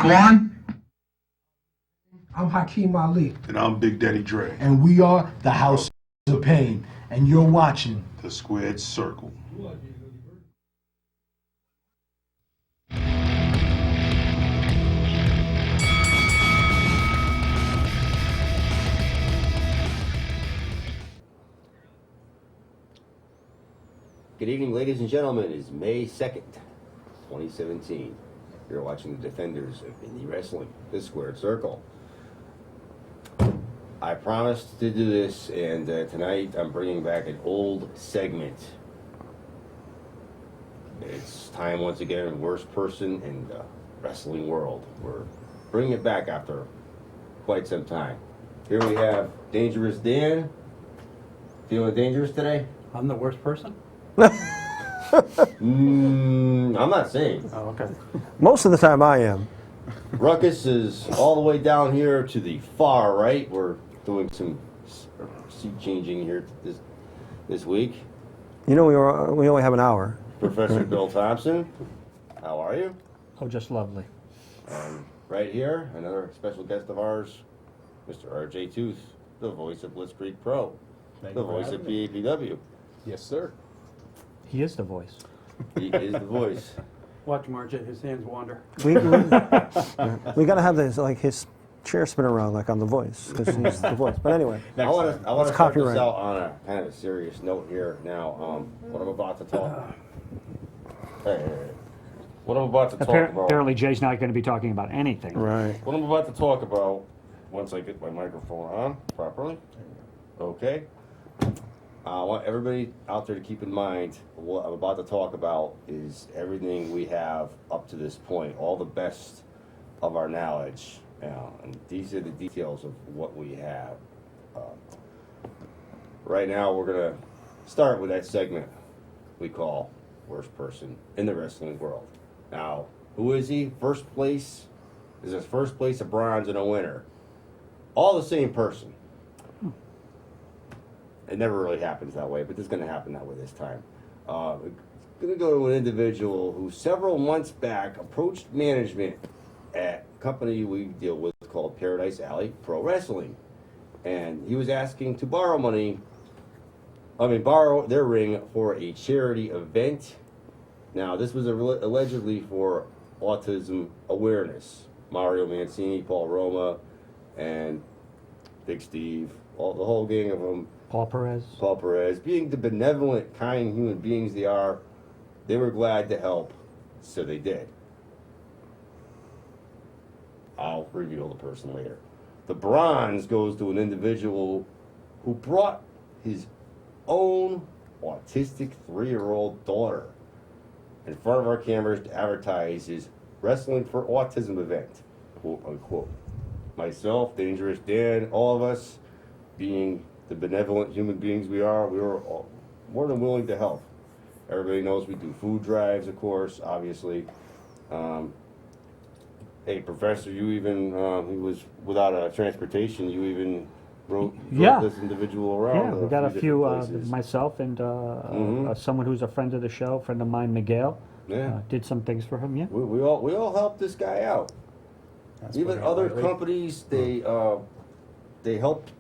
one. I'm Hakeem Ali. And I'm Big Daddy Dre. And we are the House of Pain. And you're watching The Squared Circle. Good evening, ladies and gentlemen. It's May 2nd, 2017. You're watching the Defenders of Indie Wrestling, The Squared Circle. I promised to do this, and tonight I'm bringing back an old segment. It's time once again, worst person in the wrestling world. We're bringing it back after quite some time. Here we have Dangerous Dan. Feeling dangerous today? I'm the worst person? I'm not saying. Oh, okay. Most of the time I am. Ruckus is all the way down here to the far right. We're doing some seat changing here this week. You know, we only have an hour. Professor Bill Thompson, how are you? Oh, just lovely. And right here, another special guest of ours, Mr. R.J. Tooth, the voice of Blitzkrieg Pro, the voice of PAPW. Yes, sir. He is the voice. He is the voice. Watch Margit, his hands wander. We got to have this, like his chair spin around like on The Voice, because he's the voice. But anyway, I want to start copyright. this out on a kind of a serious note here. Now, what I'm about to talk. What I'm about to talk about. Apparently, Jay's not going to be talking about anything. Right. What I'm about to talk about, once I get my microphone on properly, okay? I want everybody out there to keep in mind what I'm about to talk about is everything we have up to this point, all the best of our knowledge. And these are the details of what we have. Right now, we're going to start with that segment we call Worst Person in the Wrestling World. Now, who is he? First place is his first place, a bronze, and a winner. All the same person. It never really happens that way, but this is going to happen that way this time. We're going to go to an individual who several months back approached management at a company we deal with called Paradise Alley Pro Wrestling. And he was asking to borrow their ring for a charity event. Now, this was allegedly for autism awareness. Mario Mancini, Paul Roma, and Big Steve, the whole gang of them. Paul Perez, being the benevolent, kind human beings they are, they were glad to help, so they did. I'll reveal the person later. The bronze goes to an individual who brought his own autistic 3-year-old daughter in front of our cameras to advertise his Wrestling for Autism event, quote unquote. Myself, Dangerous Dan, all of us, being the benevolent human beings we are, we were all more than willing to help. Everybody knows we do food drives, of course, obviously. Hey, Professor, you even, he was without a transportation, you even wrote this individual around. Yeah, we got a few, places. myself and someone who's a friend of the show, friend of mine, Miguel. Yeah. Did some things for him, yeah. We all helped this guy out. Even other companies, they helped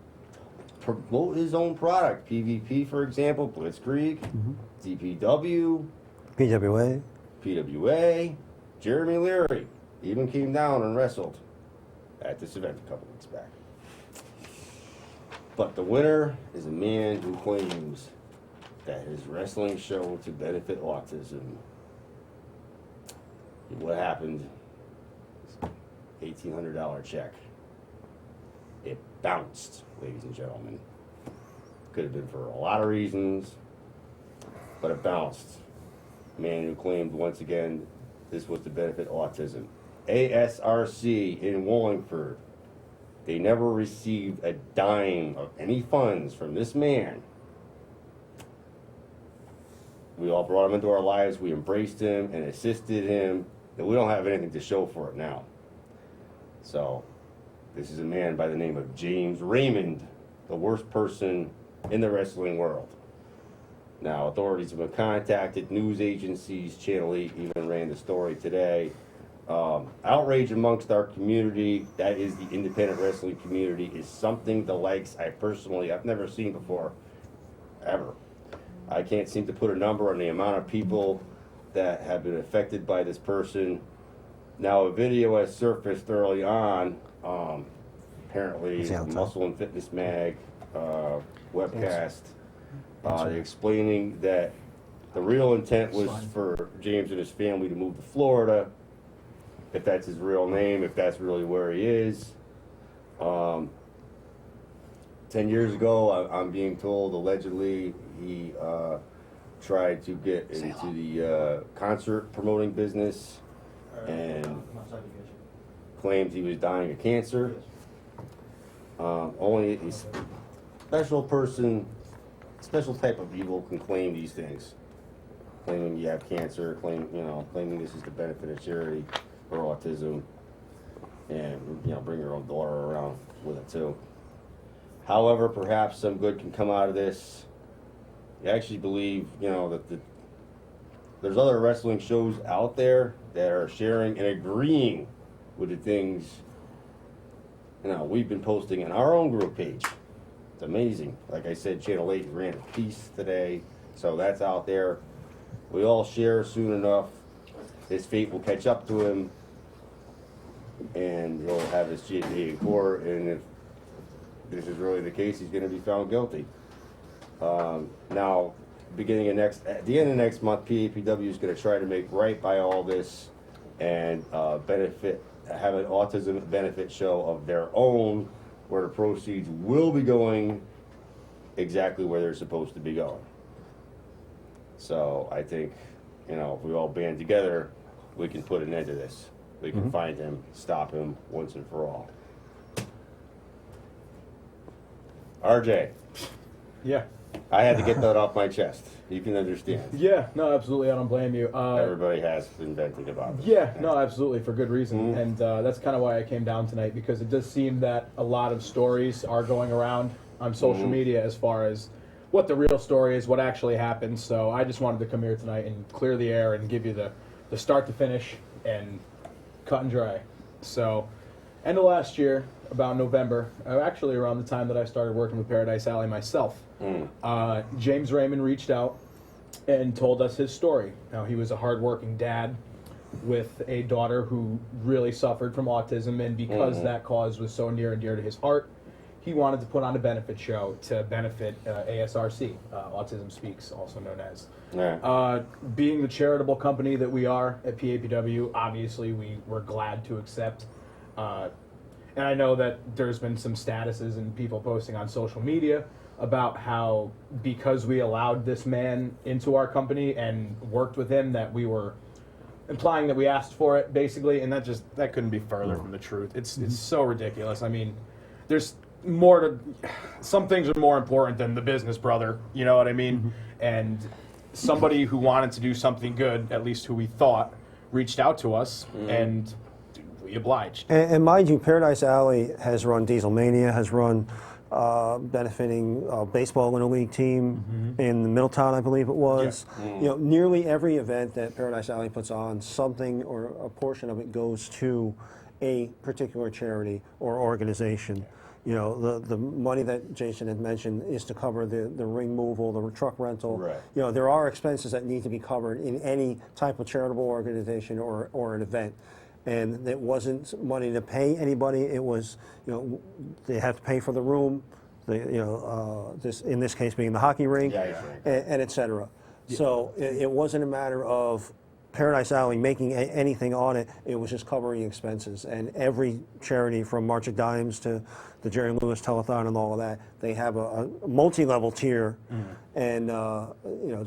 promote his own product. PvP, for example, Blitzkrieg, DPW, PWA, Jeremy Leary even came down and wrestled at this event a couple weeks back. But the winner is a man who claims that his wrestling show to benefit autism. What happened? $1,800 check. It bounced, ladies and gentlemen. Could have been for a lot of reasons, but it bounced. Man who claimed once again this was to benefit autism. ASRC in Wallingford. They never received a dime of any funds from this man. We all brought him into our lives. We embraced him and assisted him, and we don't have anything to show for it now. So, this is a man by the name of James Raymond, the worst person in the wrestling world. Now, authorities have been contacted, news agencies, Channel 8 even ran the story today. Outrage amongst our community, that is the independent wrestling community, is something the likes I've never seen before, ever. I can't seem to put a number on the amount of people that have been affected by this person. Now, a video has surfaced early on, apparently Is he outside? Muscle and Fitness Mag webcast, explaining that the real intent was for James and his family to move to Florida, if that's his real name, if that's really where he is. 10 years ago, I'm being told, allegedly, he tried to get into the concert promoting business and claimed he was dying of cancer. Only a special person, special type of evil can claim these things. Claiming you have cancer, claiming this is to benefit a charity for autism, and bring your own daughter around with it too. However, perhaps some good can come out of this. I actually believe, that there's other wrestling shows out there that are sharing and agreeing with the things, we've been posting in our own group page. It's amazing. Like I said, Channel 8 ran a piece today, so that's out there. We all share soon enough. His fate will catch up to him, and he'll have his day in court, and if this is really the case, he's going to be found guilty. Now, at the end of next month, PAPW is going to try to make right by all this and have an autism benefit show of their own, where the proceeds will be going exactly where they're supposed to be going. So I think, if we all band together, we can put an end to this. We can find him, stop him once and for all. RJ, Yeah. I had to get that off my chest. You can understand. Yeah, no, absolutely. I don't blame you. Everybody has been venting about this. Yeah, no, absolutely, for good reason. And that's kind of why I came down tonight, because it does seem that a lot of stories are going around on social media as far as what the real story is, what actually happened. So I just wanted to come here tonight and clear the air and give you the start to finish and cut and dry. So, end of last year, about November, actually around the time that I started working with Paradise Alley myself, James Raymond reached out and told us his story. Now, he was a hardworking dad with a daughter who really suffered from autism, and because that cause was so near and dear to his heart, he wanted to put on a benefit show to benefit ASRC, Autism Speaks, also known as. Yeah. Being the charitable company that we are at PAPW, obviously we were glad to accept. And I know that there's been some statuses and people posting on social media about how, because we allowed this man into our company and worked with him, that we were implying that we asked for it, basically, and that couldn't be further from the truth. It's so ridiculous. I mean, there's more to, some things are more important than the business, brother, you know what I mean? And somebody who wanted to do something good, at least who we thought, reached out to us, and we obliged. And mind you, Paradise Alley has run Diesel Mania, has run benefiting baseball Little League team in Middletown, I believe it was. Yeah. Nearly every event that Paradise Alley puts on, something or a portion of it goes to a particular charity or organization. The money that Jason had mentioned is to cover the ring moval, the truck rental. Right. There are expenses that need to be covered in any type of charitable organization or an event. And it wasn't money to pay anybody. It was, they have to pay for the room, this in this case being the hockey rink, and et cetera. Yeah. So it wasn't a matter of Paradise Alley making anything on it. It was just covering expenses. And every charity, from March of Dimes to the Jerry Lewis Telethon and all of that, they have a multi-level tier. And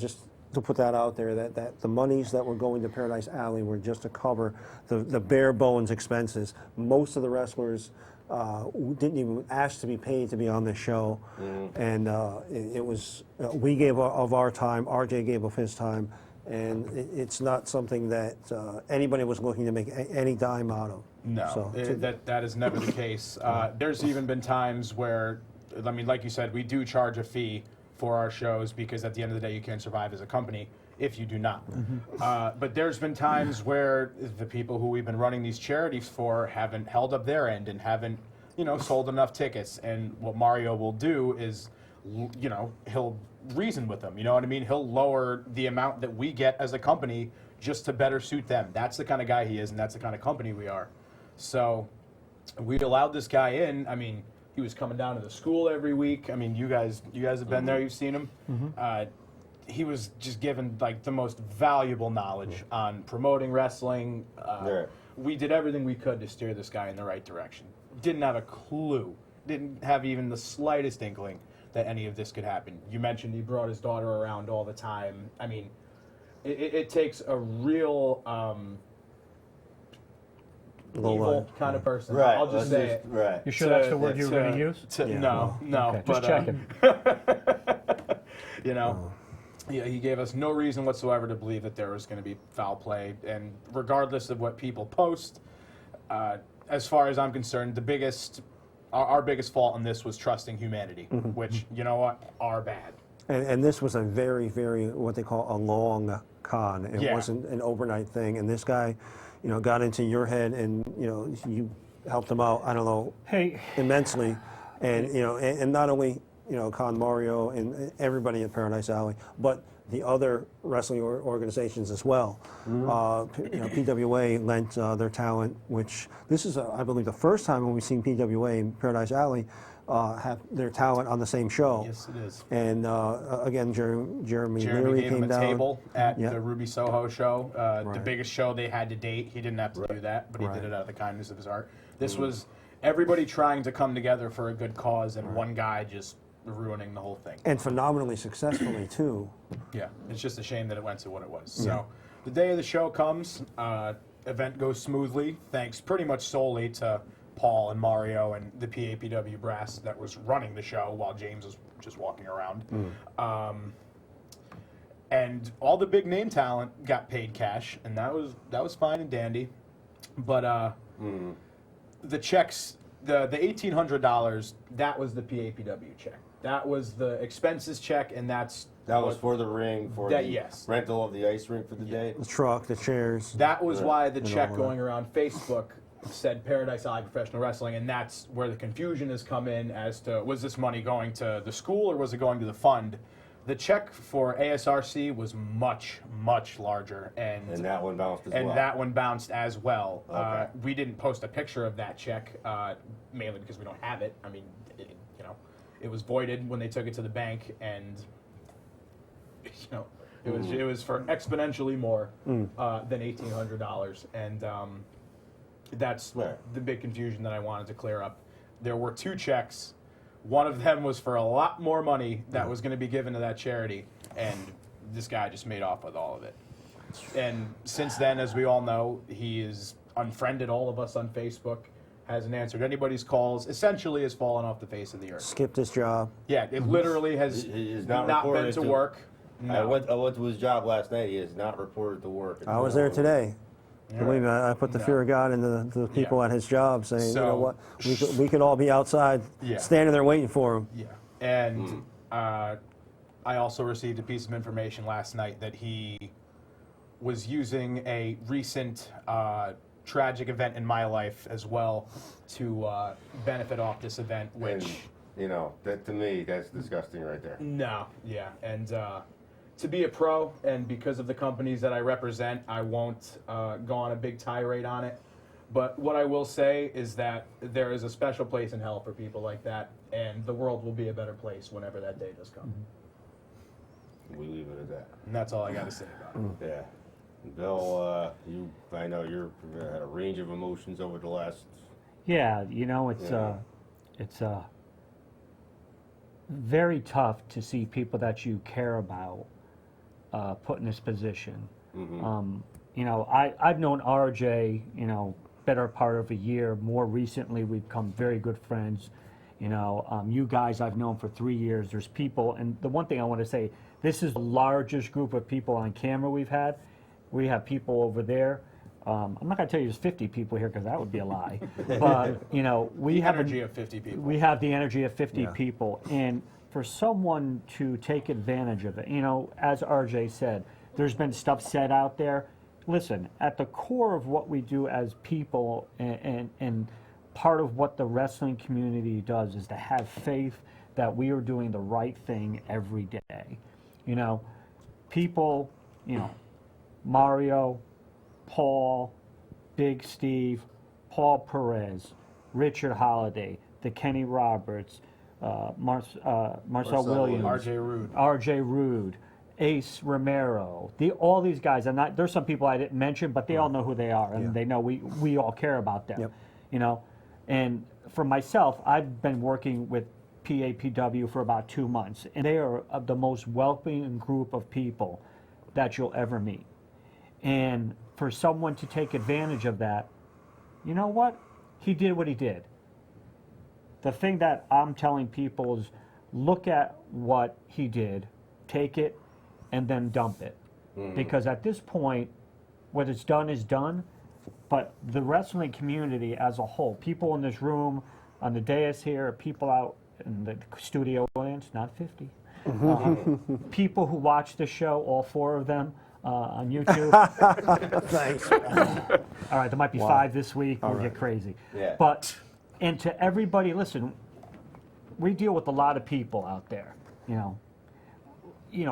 just to put that out there, that the monies that were going to Paradise Alley were just to cover the bare bones expenses. Most of the wrestlers didn't even ask to be paid to be on this show, and it was we gave of our time, RJ gave of his time, and it's not something that anybody was looking to make any dime out of. No, So, that is never the case. There's even been times where, I mean, like you said, we do charge a fee for our shows, because at the end of the day, you can't survive as a company if you do not. But there's been times where the people who we've been running these charities for haven't held up their end and haven't, sold enough tickets. And what Mario will do is, he'll reason with them. You know what I mean? He'll lower the amount that we get as a company just to better suit them. That's the kind of guy he is, and that's the kind of company we are. So we allowed this guy in. I mean, he was coming down to the school every week. I mean, you guys have been there. You've seen him. He was just given like the most valuable knowledge on promoting wrestling. We did everything we could to steer this guy in the right direction. Didn't have a clue. Didn't have even the slightest inkling that any of this could happen. You mentioned he brought his daughter around all the time. I mean, it takes a real evil kind of person. Right. I'll just say it. Right. You sure that's the word you were going to use? No, Okay, but just checking. He gave us no reason whatsoever to believe that there was going to be foul play, and regardless of what people post, as far as I'm concerned, our biggest fault in this was trusting humanity, which, you know what, are bad. And this was a very, very, what they call a long con. It wasn't an overnight thing. And this guy, got into your head and, you helped him out, I don't know, immensely. And, and not only, Con Mario and everybody at Paradise Alley, but the other wrestling organizations as well. PWA lent their talent, which this is, I believe, the first time when we've seen PWA and Paradise Alley have their talent on the same show. Yes, it is. And again, Jeremy Jeremy Leary gave came him a down. table at the Ruby Soho show, the Right. biggest show they had to date. He didn't have to do that, but he did it out of the kindness of his heart. This was everybody trying to come together for a good cause, and one guy just ruining the whole thing. And phenomenally successfully, too. Yeah, it's just a shame that it went to what it was. So the day of the show comes, event goes smoothly, thanks pretty much solely to Paul and Mario and the PAPW brass that was running the show while James was just walking around. And all the big name talent got paid cash, and that was fine and dandy. But the checks, the $1,800, that was the PAPW check. That was the expenses check, and that was for the ring, for the yes. rental of the ice rink for the day. The truck, the chairs. That was why the check all that. going around Facebook said Paradise Alley Professional Wrestling, and that's where the confusion has come in as to, was this money going to the school or was it going to the fund? The check for ASRC was much, much larger, and that one bounced as well. And that one bounced as well. Okay. We didn't post a picture of that check, mainly because we don't have it. I mean, it was voided when they took it to the bank, and it was for exponentially more than $1,800, and that's the big confusion that I wanted to clear up. There were two checks. One of them was for a lot more money that was going to be given to that charity, and this guy just made off with all of it. And since then, as we all know, he has unfriended all of us on Facebook, hasn't answered anybody's calls, essentially has fallen off the face of the earth. Skipped his job. Yeah, it literally has He is not been reported to work. No. I went to his job last night. He has not reported to work. I was there today. Believe me, I put the fear of God into the people at his job, saying, you know what, we could all be outside, standing there waiting for him. Yeah, and I also received a piece of information last night that he was using a recent tragic event in my life as well to benefit off this event, which... And, that to me, that's disgusting right there. No, yeah, and to be a pro, and because of the companies that I represent, I won't go on a big tirade on it. But what I will say is that there is a special place in hell for people like that, and the world will be a better place whenever that day does come. We leave it at that. And that's all I got to say about it. Yeah. Bill, I know you've had a range of emotions over the last... Yeah, it's very tough to see people that you care about put in this position. I've known RJ, better part of a year. More recently, we've become very good friends. You guys I've known for 3 years. There's people, and the one thing I want to say, this is the largest group of people on camera we've had. We have people over there. I'm not going to tell you there's 50 people here because that would be a lie. But, we have energy of 50 people. We have the energy of 50 people. And for someone to take advantage of it, as RJ said, there's been stuff said out there. Listen, at the core of what we do as people and part of what the wrestling community does is to have faith that we are doing the right thing every day. People, Mario, Paul, Big Steve, Paul Perez, Richard Holiday, the Kenny Roberts, Marcel Williams, RJ Rude, Ace Romero, all these guys. There's some people I didn't mention, but they all know who they are, and they know we all care about them. Yep. And for myself, I've been working with PAPW for about 2 months, and they are the most welcoming group of people that you'll ever meet. And for someone to take advantage of that, you know what? He did what he did. The thing that I'm telling people is look at what he did, take it, and then dump it. Because at this point, what is done is done, but the wrestling community as a whole, people in this room, on the dais here, people out in the studio audience, not 50, people who watch the show, all 4 of them, on YouTube. Thanks. All right, there might be 5 this week. We'll get crazy. Yeah. And to everybody, listen, we deal with a lot of people out there,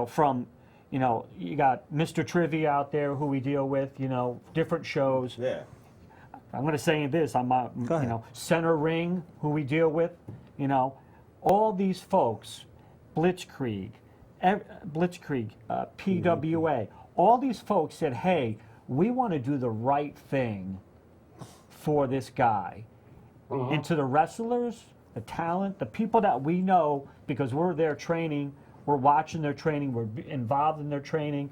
from, you got Mr. Trivia out there who we deal with, different shows. Yeah. I'm going to say this, Center Ring, who we deal with, all these folks, Blitzkrieg, PWA, all these folks said, hey, we want to do the right thing for this guy. And to the wrestlers, the talent, the people that we know, because we're there training, we're watching their training, we're involved in their training,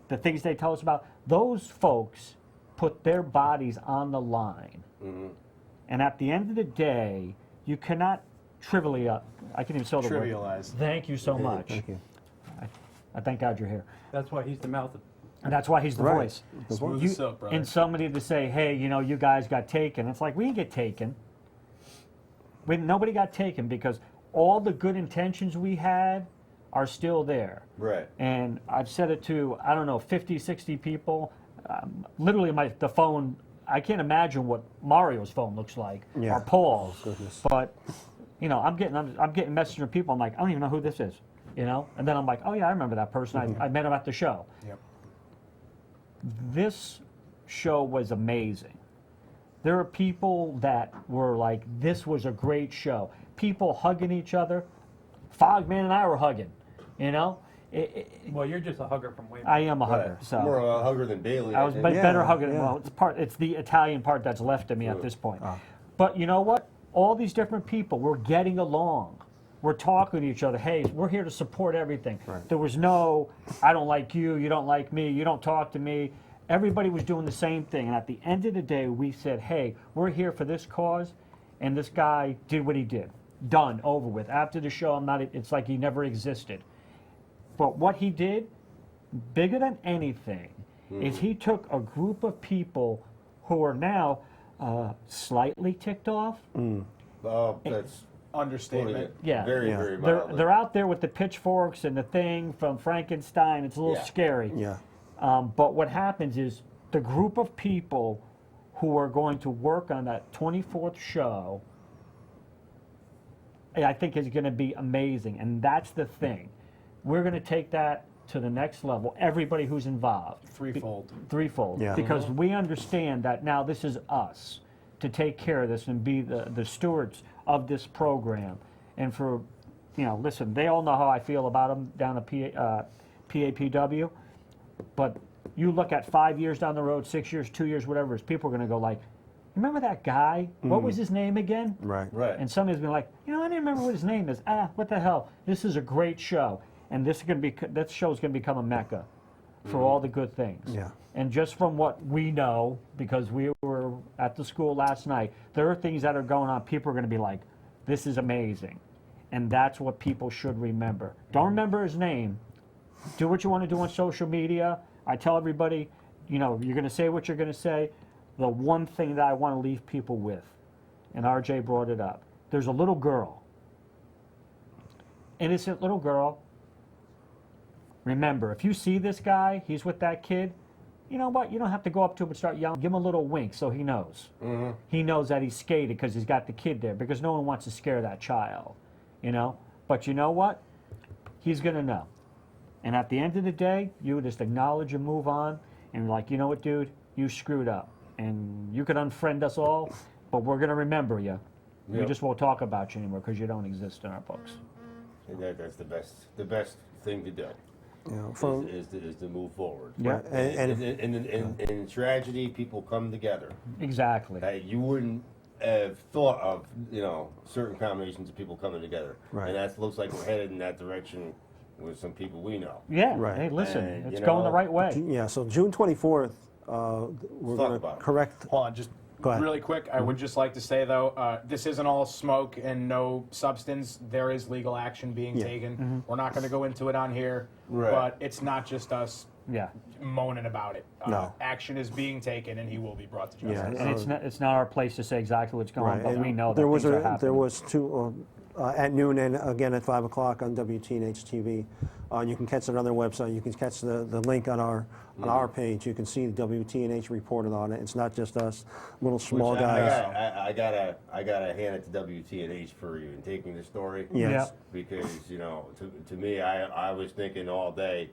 the things they tell us about, those folks put their bodies on the line. And at the end of the day, you cannot trivialize. I can't even say the word. Trivialize. Thank you so much. Thank you. I thank God you're here. That's why he's the mouth. And that's why he's the Right. voice. Smooth as silk, brother. And somebody to say, hey, you guys got taken. It's like, we didn't get taken. Nobody got taken because all the good intentions we had are still there. Right. And I've said it to, 50, 60 people. Literally, the phone, I can't imagine what Mario's phone looks like, Yeah. or Paul's. Goodness. But, I'm getting messages from people. I'm like, I don't even know who this is, And then I'm like, oh yeah, I remember that person. I met him at the show. Yep. This show was amazing. There are people that were like, this was a great show. People hugging each other. Fogman and I were hugging, Well, you're just a hugger from way back. I am a hugger, so. More of a hugger than Bailey. I was think. better hugging. yeah. Well, it's the Italian part that's left of me at this point. But you know what? All these different people, we're getting along. We're talking to each other. Hey, we're here to support everything. Right. There was no, I don't like you, you don't like me, you don't talk to me. Everybody was doing the same thing. And at the end of the day, we said, hey, we're here for this cause. And this guy did what he did. Done, over with. After the show, it's like he never existed. But what he did, bigger than anything, is he took a group of people who are now slightly ticked off. Oh, that's Understatement. Yeah. very, Yeah. very They're, mildly. they're out there with the pitchforks and the thing from Frankenstein. It's a little Yeah. scary. Yeah. But what happens is the group of people who are going to work on that 24th show, I think is going to be amazing. And that's the thing. We're going to take that to the next level. Everybody who's involved. Threefold. Yeah. Because we understand that now this is us to take care of this and be the stewards of this program. And for, listen, they all know how I feel about them down at PAPW. But you look at 5 years down the road, 6 years, 2 years, whatever it is, people are going to go like, remember that guy? What was his name again? Right. Right. And somebody's been like, I didn't remember what his name is. What the hell? This is a great show. And this show is going to become a mecca for all the good things. Yeah. And just from what we know, because we were at the school last night, there are things that are going on. People are going to be like, this is amazing. And that's what people should remember. Don't remember his name. Do what you want to do on social media. I tell everybody, you're going to say what you're going to say. The one thing that I want to leave people with, and RJ brought it up, there's a little girl innocent little girl. Remember, if you see this guy, he's with that kid, you know what? You don't have to go up to him and start yelling. Give him a little wink so he knows. He knows that he's skated because he's got the kid there, because no one wants to scare that child, you know? But you know what? He's going to know. And at the end of the day, you just acknowledge and move on and like, you know what, dude? You screwed up. And you can unfriend us all, but we're going to remember you. We Yep. just won't talk about you anymore because you don't exist in our books. And that's the best thing to do. You know, from Is to move forward. Yeah. And In tragedy, people come together. Exactly. That you wouldn't have thought of, certain combinations of people coming together. Right. And that looks like we're headed in that direction with some people we know. Yeah. Right. Hey, listen, And, it's you going the know, right way. yeah, so June 24th, we're Talk going to about it. correct. Hold on, just Go ahead. really quick. I would just like to say though, this isn't all smoke and no substance. There is legal action being Yeah. taken. We're not going to go into it on here, Right. but it's not just us Yeah. moaning about it. No. Action is being taken, and he will be brought to justice. Yeah. And it's not our place to say exactly what's going on, Right, but and we know that there was things are happening. there was two at noon and again at 5 o'clock on WTNH TV. You can catch it on their website. You can catch the link on our page. You can see the WTNH reported on it. It's not just us little small Which guys. I gotta hand it to WTNH for even taking the story. Yes. Because to me, I was thinking all day,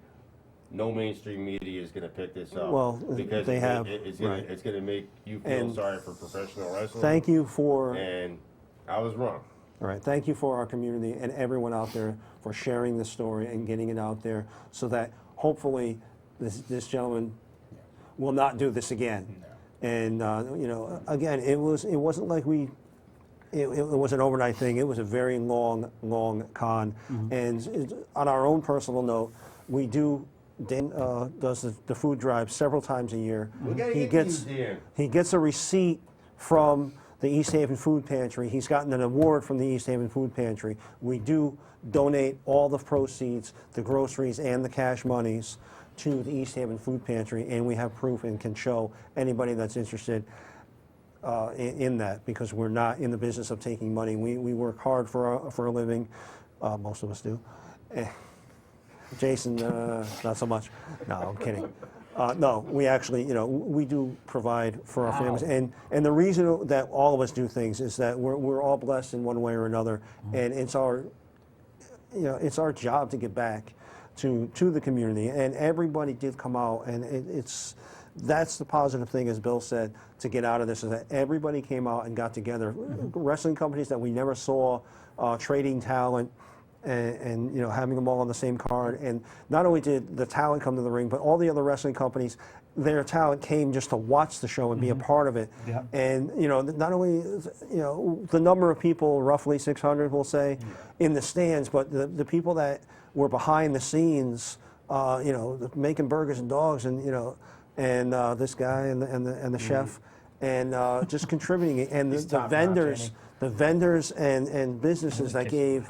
no mainstream media is gonna pick this up. Well, because they have, it's right. gonna make you feel And sorry for professional wrestling. Thank you for. And I was wrong. All right. Thank you for our community and everyone out there for sharing this story and getting it out there so that hopefully this gentleman will not do this again. And, again, it wasn't like it was an overnight thing. It was a very long con. And on our own personal note, we do, Dan does the food drive several times a year. We gotta He get gets these in. he gets a receipt from the East Haven Food Pantry. He's gotten an award from the East Haven Food Pantry. We do donate all the proceeds, the groceries and the cash monies, to the East Haven Food Pantry, and we have proof and can show anybody that's interested in that, because we're not in the business of taking money. We work hard for a living. Most of us do. Jason, not so much. No, I'm kidding. No, we actually, we do provide for our families, and the reason that all of us do things is that we're all blessed in one way or another, and it's our job to give back to the community, and everybody did come out, and that's the positive thing, as Bill said, to get out of this, is that everybody came out and got together. Wrestling companies that we never saw, trading talent, and having them all on the same card. And not only did the talent come to the ring, but all the other wrestling companies, their talent came just to watch the show and be a part of it. Yeah. And not only the number of people, roughly 600, we'll say, in the stands, but the people that were behind the scenes, making burgers and dogs, and this guy and the chef, and just contributing, and the top-notch, vendors. ain't he? The vendors and businesses that gave,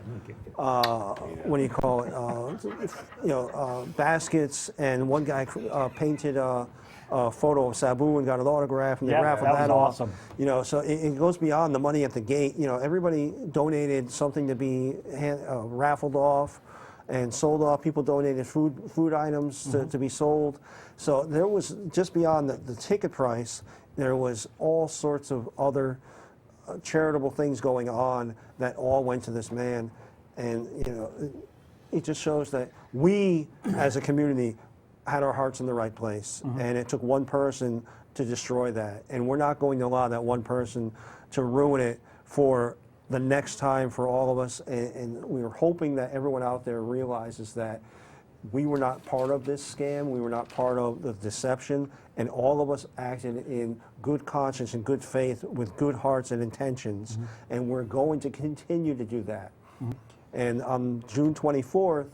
what do you call it, baskets, and one guy painted a photo of Sabu and got an autograph, and they Yeah, raffled that was that off. awesome. So it goes beyond the money at the gate. Everybody donated something to be raffled off and sold off. People donated food items to be sold. So there was, just beyond the ticket price, there was all sorts of other charitable things going on that all went to this man. And it just shows that we as a community had our hearts in the right place, and it took one person to destroy that, and we're not going to allow that one person to ruin it for the next time for all of us. And we were hoping that everyone out there realizes that we were not part of this scam, we were not part of the deception, and all of us acted in good conscience and good faith with good hearts and intentions, and we're going to continue to do that. And on June 24th,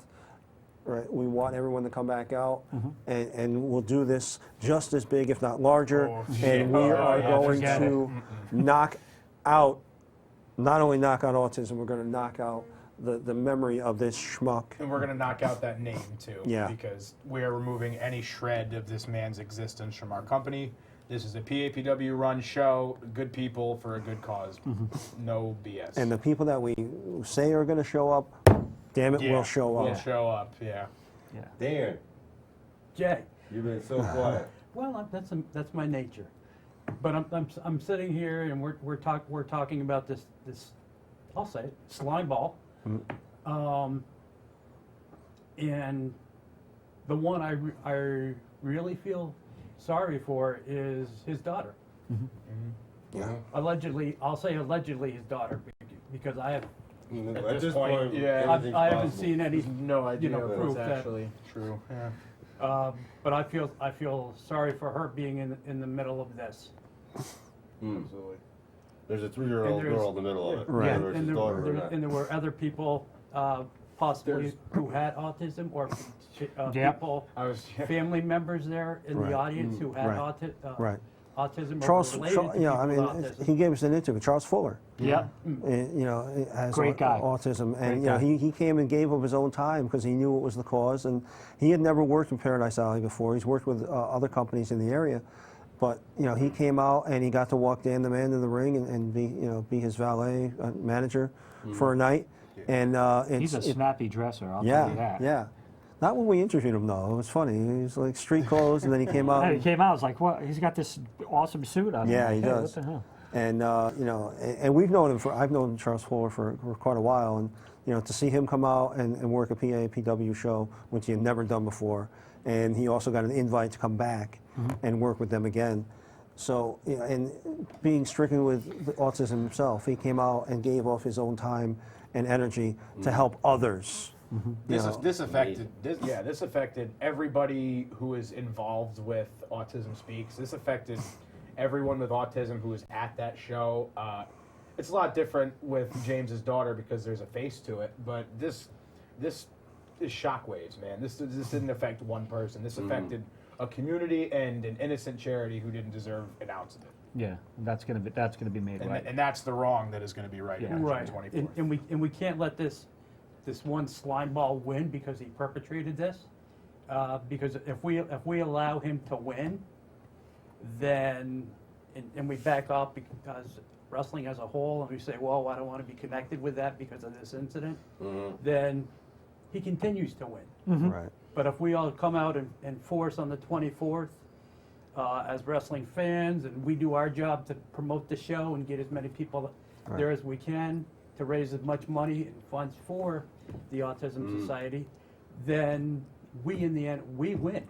right, we want everyone to come back out, and we'll do this just as big, if not larger, and we are going forget to knock out, not only knock out autism, we're going to knock out the memory of this schmuck. And we're going to knock out that name, too. Yeah. Because we are removing any shred of this man's existence from our company. This is a PAPW-run show. Good people for a good cause. No BS. And the people that we say are going to show up, Damn it, Yeah, we'll show We'll up. show up. Yeah. Dan, Jay, you've been so quiet. well, that's my nature. But I'm sitting here and we're talking about this I'll say it, slime ball. And the one I really feel sorry for is his daughter. Yeah. Allegedly, I'll say allegedly his daughter because I have At this point, yeah. I haven't seen any. There's no idea know, that proof it's that- actually true. Yeah. But I feel sorry for her being in the middle of this. Absolutely. There's a 3-year-old And there's- girl in the middle of it. Right. whether it's And his daughter or there, not. and there were other people possibly There's- who had autism or Yep. people, I was. family members there in Right. the audience who had Right. autism or Charles, related to yeah, I people mean, with autism. he gave us an interview. Charles Fuller, Yep. you know, has Great guy. autism, and Great you know, guy. he came and gave up his own time because he knew it was the cause, and he had never worked in Paradise Alley before. He's worked with other companies in the area, but you know, he came out and he got to walk Dan the Man in the ring and be his valet manager for a night, and He's a snappy dresser, I'll tell you yeah, that. yeah. Not when we interviewed him though. It was funny. He was like street clothes, and then he came out. And he came out, I was like, what? He's got this awesome suit on. Yeah, I'm he like, hey, does. What the hell? And you know, and we've known him I've known Charles Fuller for quite a while, and you know, to see him come out and work a PW show, which he had never done before, and he also got an invite to come back and work with them again. So, you know, and being stricken with the autism himself, he came out and gave off his own time and energy to help others. This You is know, this affected everybody who is involved with Autism Speaks. This affected everyone with autism who was at that show. It's a lot different with James's daughter because there's a face to it, but this is shockwaves, man. This didn't affect one person. This affected a community and an innocent charity who didn't deserve an ounce of it. Yeah, that's gonna be made And, right. and that's the wrong that is going to be right Yeah. on Right, June 24th. and we can't let this one slime ball win because he perpetrated this. Because if we allow him to win, then and we back off because wrestling as a whole, and we say, well, I don't want to be connected with that because of this incident, then he continues to win. right. But if we all come out and force on the 24th as wrestling fans, and we do our job to promote the show and get as many people there as we can to raise as much money and funds for the Autism Society, then we, in the end, we win.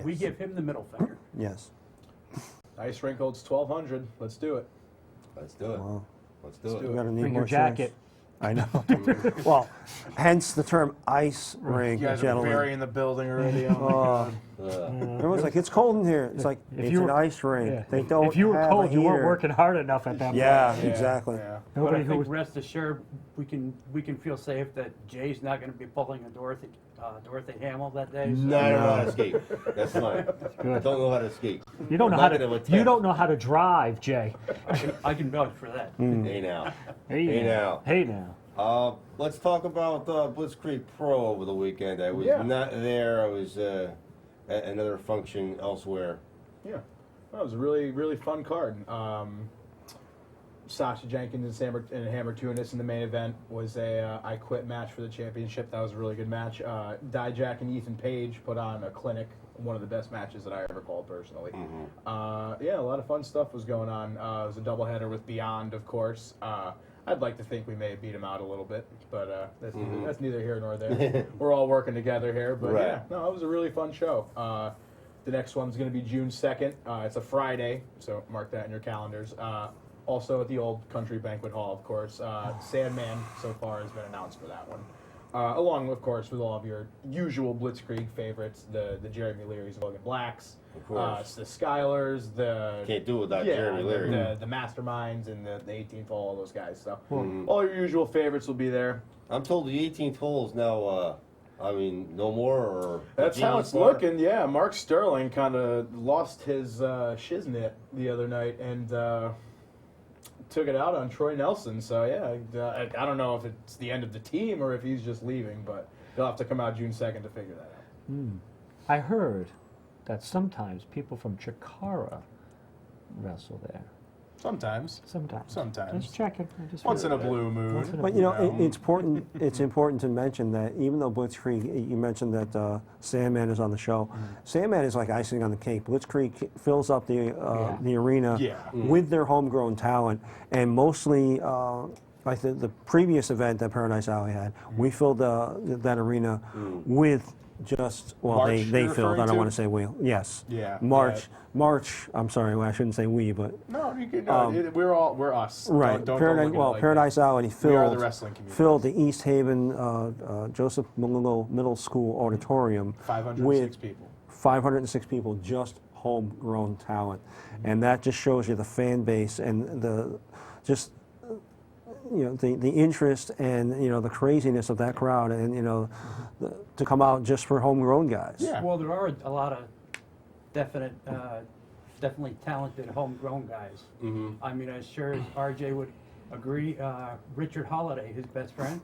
We Yes. give him the middle finger. Yes. Ice Wrinkle's 1200. Let's do it. Let's do it. Well, Let's do Let's it. do we gotta need Bring more your jacket. chairs. I know. Well, hence the term ice rink, You guys are gentlemen. burying the building already. Oh my God. Everyone's like, it's cold in here. It's like, If it's you an were- ice rink. Yeah. They don't If you were have cold, a you weren't heater. working hard enough at that Yeah, point. Yeah, exactly. yeah. But Nobody I who think was, rest assured, we can feel safe that Jay's not going to be pulling a Dorothy Hamill that day. So. No, I don't know how to skate. That's fine. I good. don't know how to skate. you don't know I'm how not to. gonna You attempt. don't know how to drive, Jay. I can vouch for that. Hey now. Hey, Hey now. now. Hey now. Let's talk about Blitzkrieg Pro over the weekend. I was Yeah. not there. I was at another function elsewhere. Yeah, that was a really, really fun card. Sasha Jenkins and Hammer Tunis in the main event was a I Quit match for the championship. That was a really good match. Dijak and Ethan Page put on a clinic, one of the best matches that I ever called personally. Yeah, a lot of fun stuff was going on. It was a doubleheader with Beyond, of course. I'd like to think we may have beat him out a little bit, but that's neither here nor there. We're all working together here, but Right. yeah, no, it was a really fun show. The next one's going to be June 2nd. It's a Friday, so mark that in your calendars. Also at the Old Country Banquet Hall, of course. Sandman so far has been announced for that one. Along, of course, with all of your usual Blitzkrieg favorites, the Jeremy Learys, Logan Blacks, Of course. the Skylers, the Can't do it without Jeremy Leary. the Masterminds, and the 18th hole, all those guys. So all your usual favorites will be there. I'm told the 18th hole is now, no more, or... That's how it's looking. Yeah, Mark Sterling kind of lost his shiznit the other night and took it out on Troy Nelson. So yeah, I don't know if it's the end of the team or if he's just leaving, but he'll have to come out June 2nd to figure that out. I heard that sometimes people from Chikara wrestle there. Sometimes. Sometimes. Just checking. I just Once in a blue Once moon. in a But you know, it's important. It's important to mention that even though Blitzkrieg, you mentioned that Sandman is on the show. Sandman is like icing on the cake. Blitzkrieg fills up the arena Yeah. with their homegrown talent, and mostly. Like the previous event that Paradise Alley had, we filled that arena with just, well, March, they you're filled, I referring don't to? want to say we, yes. Yeah, March, I'm sorry, well, I shouldn't say we, but, No, you can, no, we're us. right. Don't Paradise, look at it well, like Paradise Alley We are the filled, wrestling community. filled the East Haven Joseph Malillo Middle School auditorium 506 with people. 506 people, just homegrown talent. And that just shows you the fan base and the, just, you know, the interest and, you know, the craziness of that crowd, and, you know, to come out just for homegrown guys. Yeah. Well, there are a lot of definitely talented homegrown guys. I mean, as sure as RJ would agree, Richard Holiday, his best friend.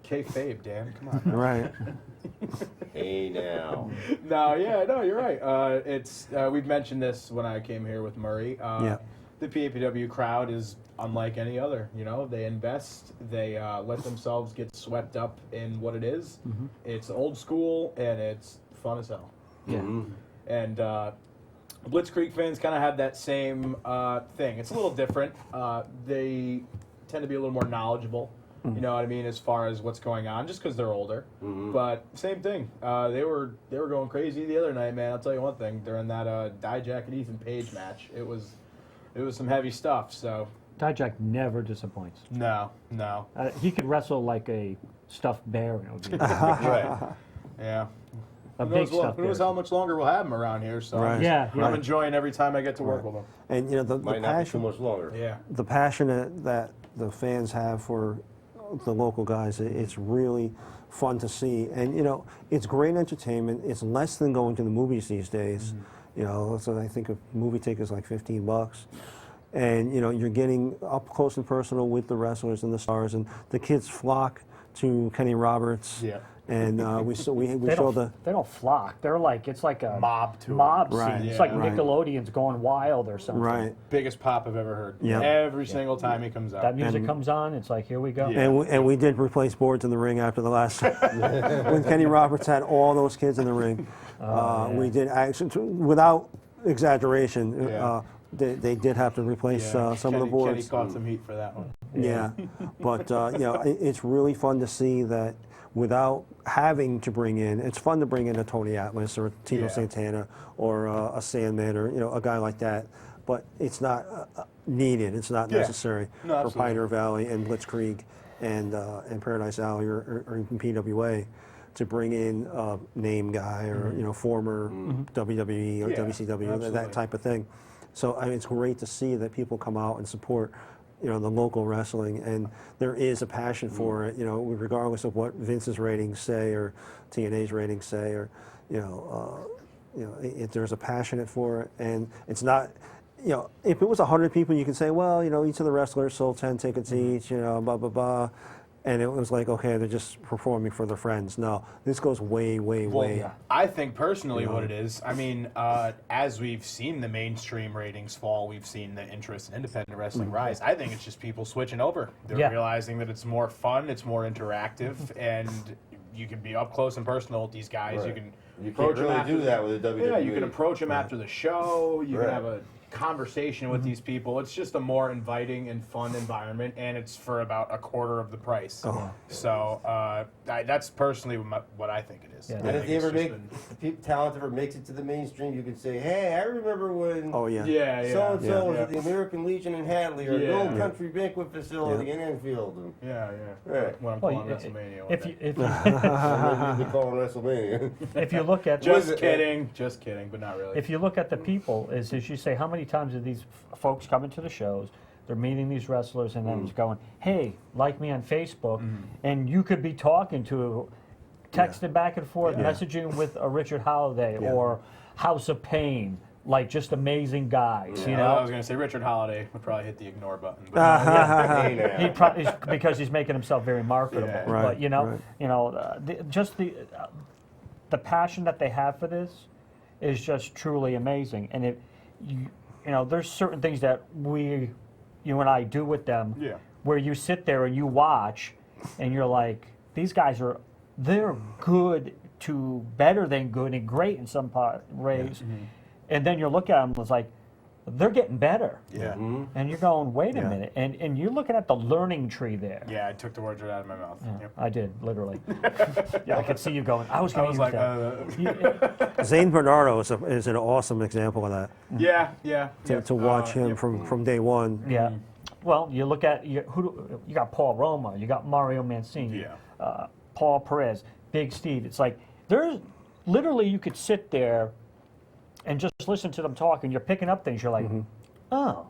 Kayfabe, Dan. Come on. Right. Hey now. No, yeah, no, you're right. It's we've mentioned this when I came here with Murray. Yeah. The PAPW crowd is unlike any other. You know, they invest, they let themselves get swept up in what it is. It's old school and it's fun as hell. Yeah. And Blitzkrieg fans kind of have that same thing. It's a little different. They tend to be a little more knowledgeable. You know what I mean, as far as what's going on, just because they're older. But same thing. They were going crazy the other night, man. I'll tell you one thing. During that Dijak and Ethan Page match, it was some heavy stuff. So Dijak never disappoints. no. He could wrestle like a stuffed bear. And it would be Right. Yeah. a Who big knows, stuffed who knows bear. how much longer we'll have them around here? So Right. Yeah, I'm yeah. enjoying every time I get to work with them. And, you know, the Might not be too passion, much longer. Yeah. the passion that the fans have for the local guys, it's really fun to see. And, you know, it's great entertainment. It's less than going to the movies these days. You know, so I think a movie ticket is like $15. And, you know, you're getting up close and personal with the wrestlers and the stars, and the kids flock to Kenny Roberts. Yeah. And we show the They don't flock. They're like, it's like a Mob to 'em. mob scene. Right, It's like right. Nickelodeon's going wild or something. right. Biggest pop I've ever heard. Yeah. Every single time he comes out. That music And- comes on, it's like, here we go. Yeah. And we did replace boards in the ring after the last when Kenny Roberts had all those kids in the ring. We did actually, without exaggeration, Yeah. they did have to replace some Kenny, of the boards. Kenny caught some heat for that one. Yeah, but you know, it's really fun to see that without having to bring in. It's fun to bring in a Tony Atlas or a Tito Yeah. Santana or a Sandman or, you know, a guy like that, but it's not needed. It's not Yeah. necessary No, for absolutely. Pioneer Valley and Blitzkrieg and Paradise Alley or even PWA to bring in a name guy or you know former WWE or Yeah, WCW absolutely. that type of thing. So I mean, it's great to see that people come out and support, you know, the local wrestling, and there is a passion for it. You know, regardless of what Vince's ratings say or TNA's ratings say, or there's a passion for it, and it's not. You know, if it was 100 people, you could say, well, you know, each of the wrestlers sold 10 tickets each, you know, blah, blah, blah. And it was like, okay, they're just performing for their friends. No, this goes way, way, way. I think personally what it is, I mean, as we've seen the mainstream ratings fall, we've seen the interest in independent wrestling rise. I think it's just people switching over. They're Yeah. realizing that it's more fun, it's more interactive, and you can be up close and personal with these guys. Right. You can You approach can't them really after do that with a WWE. Yeah, you can approach them after the show. You Right. can have a conversation with these people. It's just a more inviting and fun environment, and it's for about a quarter of the price. So that's personally what I think it is. Yeah. I And if think they it's ever just make talent ever makes it to the mainstream, you can say, "Hey, I remember when Oh, yeah. Yeah, yeah. so and so was yeah. at the American Legion in Hadley or the Yeah. Old Country Banquet Facility in Enfield." And Yeah, yeah. Right. When I'm Well, calling WrestleMania. one if day. you, if maybe we call it WrestleMania. if you look at just kidding, but not really. if you look at the people, is as you say, how many times are these folks coming to the shows? They're meeting these wrestlers and then it's going, hey, like me on Facebook, and you could be talking to, texting back and forth, messaging with a Richard Holiday or House of Pain, like just amazing guys, you I know. was going to say Richard Holiday would probably hit the ignore button. But Hey, now. He probably because he's making himself very marketable. Yeah. Right, But you know, right. just the passion that they have for this is just truly amazing. And you know, there's certain things that you and I do with them, Yeah. where you sit there and you watch, and you're like, these guys they're good to better than good and great in some ways, and then you look at them, it's like, they're getting better. Yeah. And you're going, wait a Yeah. minute, and you're looking at the learning tree there. Yeah, I took the words right out of my mouth. Yeah, Yep. I did, literally. Yeah, I could see you going, I was I going was to use like, that. Zane Bernardo is an awesome example of that. yeah. To watch him yep. from day one. Yeah. Well, you look at you got Paul Roma, you got Mario Mancini, Yeah. Paul Perez, Big Steve. It's like there's literally you could sit there and just listen to them talk, and you're picking up things. You're like, oh,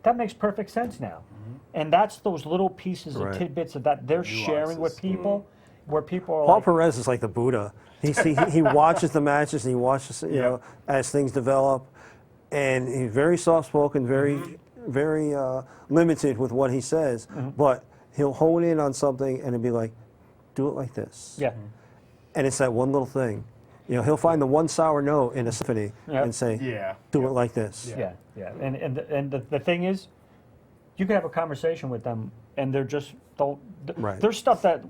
that makes perfect sense now. And that's those little pieces Right. and tidbits of that they're sharing with people, where people are Paul like, Perez is like the Buddha. He watches the matches and he watches as things develop, and he's very soft spoken, very limited with what he says, but he'll hone in on something and it'll be like, do it like this. yeah, And it's that one little thing. You know, he'll find the one sour note in a symphony Yep. and say, Yeah. do it like this. yeah. And the thing is, you can have a conversation with them, and they're just don't. Right. There's stuff that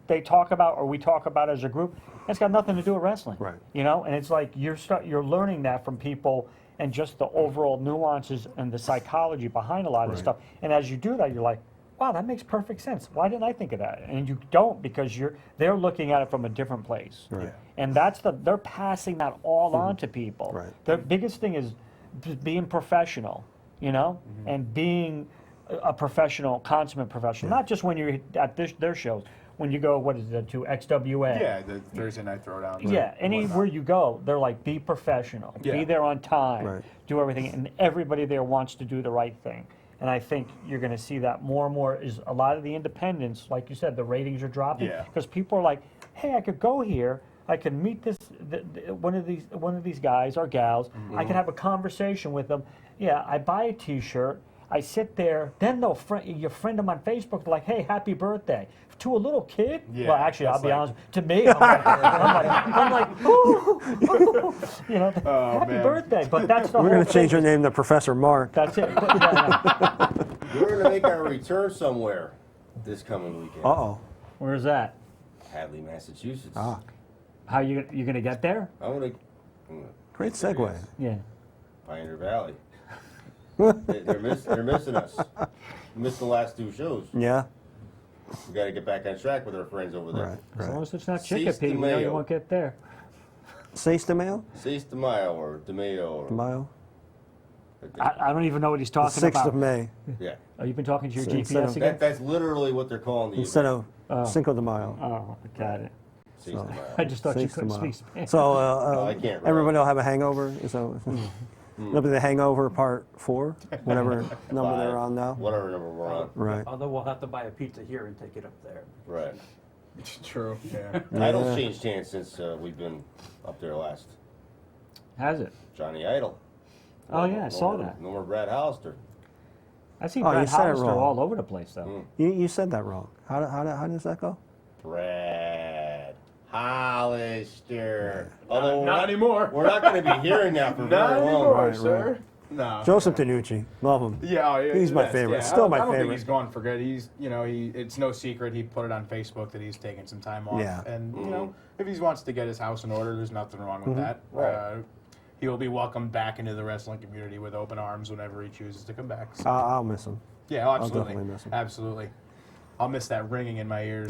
they talk about or we talk about as a group. It's got nothing to do with wrestling. Right. You know, and it's like you're learning that from people and just the overall nuances and the psychology behind a lot of this stuff. And as you do that, you're like, wow, that makes perfect sense. Why didn't I think of that? And you don't, because they're looking at it from a different place. Right. And they're passing that all on to people. Right. The biggest thing is being professional, you know, and being a professional, consummate professional. Not just when you're at their shows. When you go, what is it, to XWA? Yeah, the Thursday night throwdown. Yeah, anywhere you go, they're like, be professional, be Yeah. there on time, Right. do everything, and everybody there wants to do the right thing. And I think you're going to see that more and more. Is a lot of the independents, like you said, the ratings are dropping Yeah. because people are like, hey, I could go here, I can meet one of these guys or gals, I can have a conversation with them. Yeah, I buy a T-shirt. I sit there, then you friend them on Facebook, they're like, hey, happy birthday. To a little kid? Yeah, Well, actually, I'll that's be like- honest, to me, I'm like, ooh, you know, happy man. birthday. But that's the We're whole going to change thing. your name to Professor Mark. That's it. But, yeah, no. We're going to make our return somewhere this coming weekend. Uh-oh. Where's that? Hadley, Massachusetts. Ah, How you going to get there? I'm going to great segue. Yeah. Pioneer Valley. They're missing us. We missed the last two shows. Yeah? We got to get back on track with our friends over there. Right, As long right. as it's not Cease Chicopee, de you know you Mayo. won't get there. Seis de Mayo? 6 de Mayo or de Mayo. Or, Mayo? I don't even know what he's The talking 6th about. of May. yeah. Oh, you've been talking to your So GPS instead of- again? That's literally what they're calling the Instead event. of Cinco de Mayo. Oh, got it. 6 de Mayo. I just thought you Seis de couldn't Mayo. speak Spanish. So I can't really. everybody will have a hangover? Is that, it'll be the Hangover Part 4, whatever number they're on now. Whatever number we're on. Right. Although we'll have to buy a pizza here and take it up there. Right. True. Yeah. Idol's changed hands since we've been up there last. Has it? Johnny Idol. Oh, yeah, I No saw more- that. No more Brad Hollister. I see Oh, Brad you said it Hollister wrong. all over the place, though. You said that wrong. How does that go? Brad Hollister. Although Not anymore. We're not going to be hearing that for Not very long. anymore, Right, sir. No. Joseph DiNucci. Love him. Yeah, oh, yeah, He's my best, favorite. yeah. Still my I don't think favorite. he's gone for good. He's, it's no secret. He put it on Facebook that he's taking some time off. Yeah. And, if he wants to get his house in order, there's nothing wrong with that. Right. He will be welcomed back into the wrestling community with open arms whenever he chooses to come back. So, I'll miss him. yeah, absolutely. definitely miss him. Absolutely. I'll miss that ringing in my ears.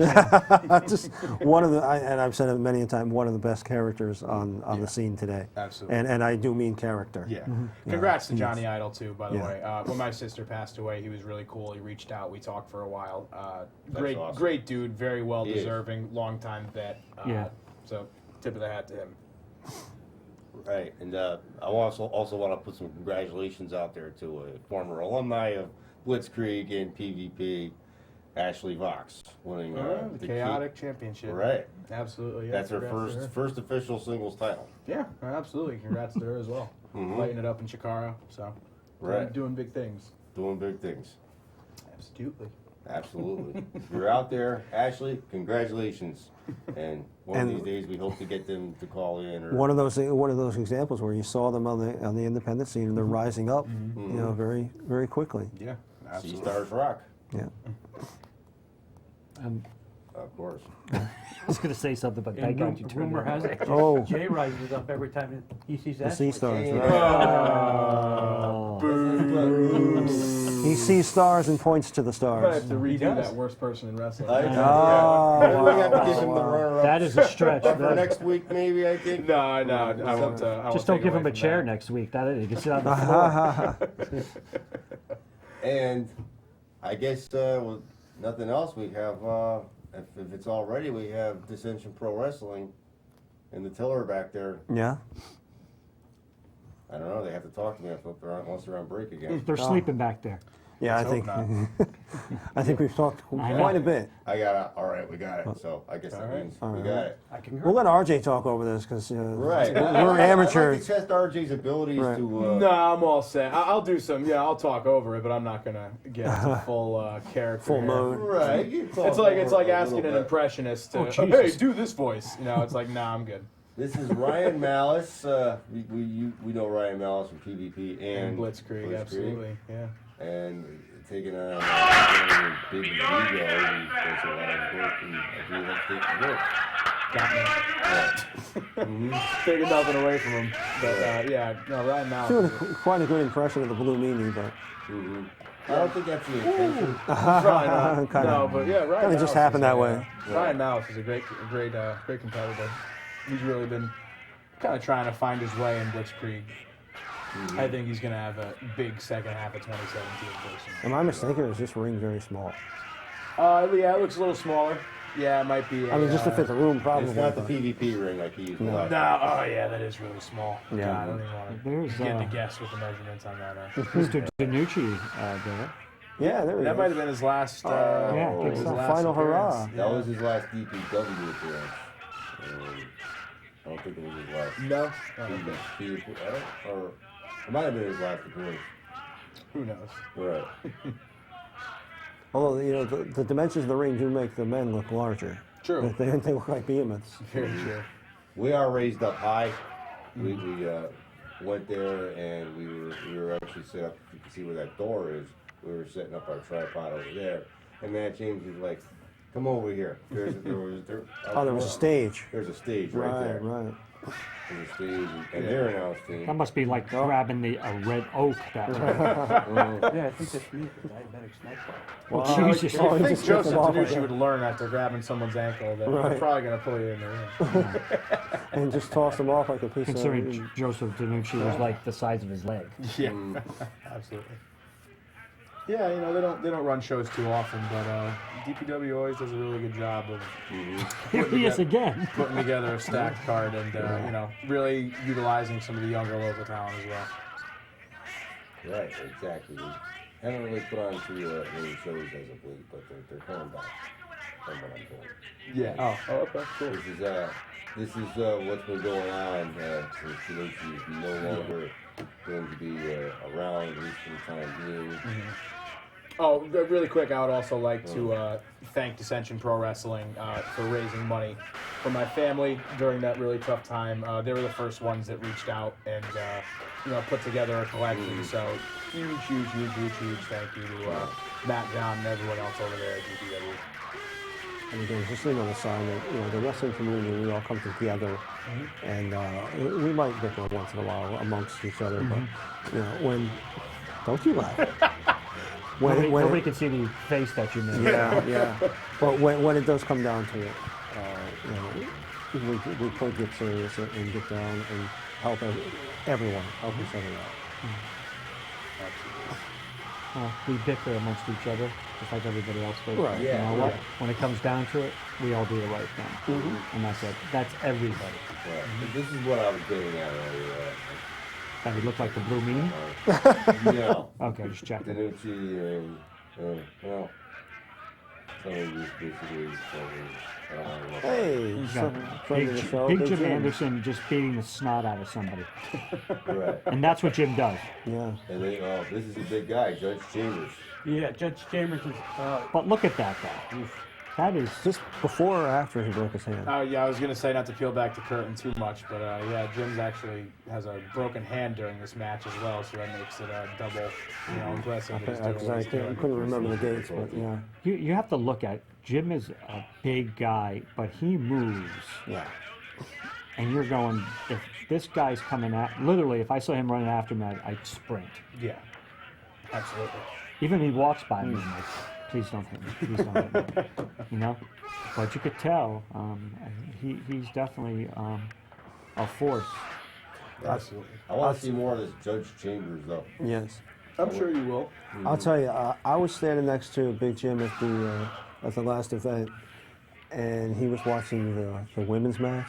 Just one of the, and I've said it many a time, one of the best characters on the scene today. Absolutely. And I do mean character. Yeah. Congrats to Johnny Idol too, by the Yeah. way. When my sister passed away, he was really cool. He reached out. We talked for a while. Great, awesome. great dude. Very well He is. deserving. Long time vet. Yeah. So tip of the hat to him. Right. And I also want to put some congratulations out there to a former alumni of Blitzkrieg and PvP, Ashley Vox, winning the the chaotic championship. Right. Absolutely. Yeah. That's her Congrats to first official singles title. Yeah, absolutely. Congrats to her as well. Lighting it up in Chikara. So Right. doing big things. Doing big things. Absolutely. Absolutely. If you're out there, Ashley, congratulations. And one of And- these days, we hope to get them to call in. Or One of those examples where you saw them on the independent scene and they're rising up, you know, very very quickly. Yeah, Sea absolutely. Stars Rock, Yeah. of course. I was gonna say something, but I And got you turned rumor around. has it, Oh. Jay rises up every time he sees The that. sea stars, right? Oh. He sees stars and points to the I might have stars. to redo does. that worst person in wrestling. I- Oh, Maybe we have to wow, give him the wow. runner-up That is a stretch. for next week, maybe, I think. No, I won't. I won't Just don't take give away him a from chair that. next week. That is, he can sit on the floor. And I guess with nothing else, we have, if it's all ready, we have Dissension Pro Wrestling and the tiller back there. Yeah. I don't know, they have to talk to me once they're on break again. They're sleeping back there. Yeah, I Let's think hope I think we've talked I know. quite a bit. I got it, all right, we got it, so I guess that All right. means All we right. got it. I can We'll let RJ talk over this because Right. we're I'd amateurs. like to test RJ's abilities Right. to, No, I'm all set. I'll do some. Yeah, I'll talk over it, but I'm not gonna get into full character. Full here. mode. right. you talk It's over like it a asking little an bit. impressionist to, Oh, hey, Jesus. do this voice. You know, it's like, nah, I'm good. This is Ryan Malice. We know Ryan Malice from PvP and Blitzkrieg, absolutely. Yeah. And taking on Big Vigo, who does a lot of work and I do have to work. Got me. Taking nothing away from him. But yeah, no, Ryan Doing Malice. quite a good impression of the Blue Meanie, but I don't think that's the intention. Probably not. Kinda- No, but yeah, Ryan kinda Malice just happened is that a, way. Ryan Malice is a great competitor. He's really been kind of trying to find his way in Blitzkrieg. I think he's going to have a big second half of 2017 personally. am I mistaken? Or is this ring very small? Yeah, it looks a little smaller. Yeah, it might be. I mean, just to fit the room, probably. It's not the but- PvP ring like he used to No. last. No, oh yeah, that is really small. Yeah. I don't even want to There's get to guess what the measurements on that are. Mr. Danucci did it. Yeah, there we That go. might have been his last. Yeah, I think his so. last Final hurrah. appearance. That was his last DPW appearance. I don't think it was his last. No. Or it might have been his last appearance. Who knows? Right. Although you know the dimensions of the ring do make the men look larger. True. They look like behemoths. Very true. We are raised up high. We went there and we were actually set up. You can see where that door is. We were setting up our tripod over there, and Matt James was like, "Come over here." There Was a stage. There's a stage right, Right, there. right. There's a stage, and they're announced team. That must be like grabbing a red oak that way. Yeah, I think that's me, the diabetic sniper. Well, Jesus. Oh, I he think just took Joseph them off Danucci like would learn after grabbing someone's ankle that they're Right. probably going to pull you in the ring. and just toss them off like a piece Considering of. Joseph Danucci was like the size of his leg. Yeah, absolutely. Yeah, you know they don't run shows too often, but DPW always does a really good job of Here he is again. putting together a stacked card and you know really utilizing some of the younger local talent as well. Right, exactly. We haven't really put on too many shows as of late, but they're coming back from what I'm told. Yeah. Oh, okay, cool. This is what's been going on since Danucci is no longer going to be around, at least for the time being. Oh, really quick, I would also like to thank Dissension Pro Wrestling for raising money for my family during that really tough time. They were the first ones that reached out and you know put together a collection. So huge thank you to Matt John and everyone else over there at DPW. And again, just leave on the sign that you know the wrestling community, we all come together, and we might bicker once in a while amongst each other, but you know when don't you laugh. Nobody can see the face that you made. Yeah. But when it does come down to it, you know, we could get serious and get down and help everyone, help each other out. We bicker amongst each other, just like everybody else does. Right. You Yeah, know what? yeah. When it comes down to it, we all do the right thing. And that's it. That's everybody. Right. This is what I was getting at earlier. That would look like the Blue Meanie? No. Okay, just checking. Danucci and well, somebody just basically Hey, Got friend of the show, Big Jim Jim. Anderson just beating the snot out of somebody. right. And that's what Jim does. Yeah. And they, this is a big guy, Judge Chambers. Yeah, Judge Chambers is, But look at that, though. That is Just before or after he broke his hand? Yeah, I was gonna say not to peel back the curtain too much, but yeah, Jim's actually has a broken hand during this match as well, so that makes it double, impressive. that he's doing what he's I doing. couldn't remember the dates, but yeah. you have to look at Jim is a big guy, but he moves. Yeah. And you're going, if this guy's coming at, literally, if I saw him running after me, I'd sprint. Yeah, absolutely. Even if he walks by me, I'm like, please don't hit me, please don't hit me. You know? But you could tell, he's definitely a force. Absolutely. I want to see more of this Judge Chambers, though. Yes. I'm sure you will. I'll tell you, I was standing next to Big Jim at the last event, and he was watching the women's match,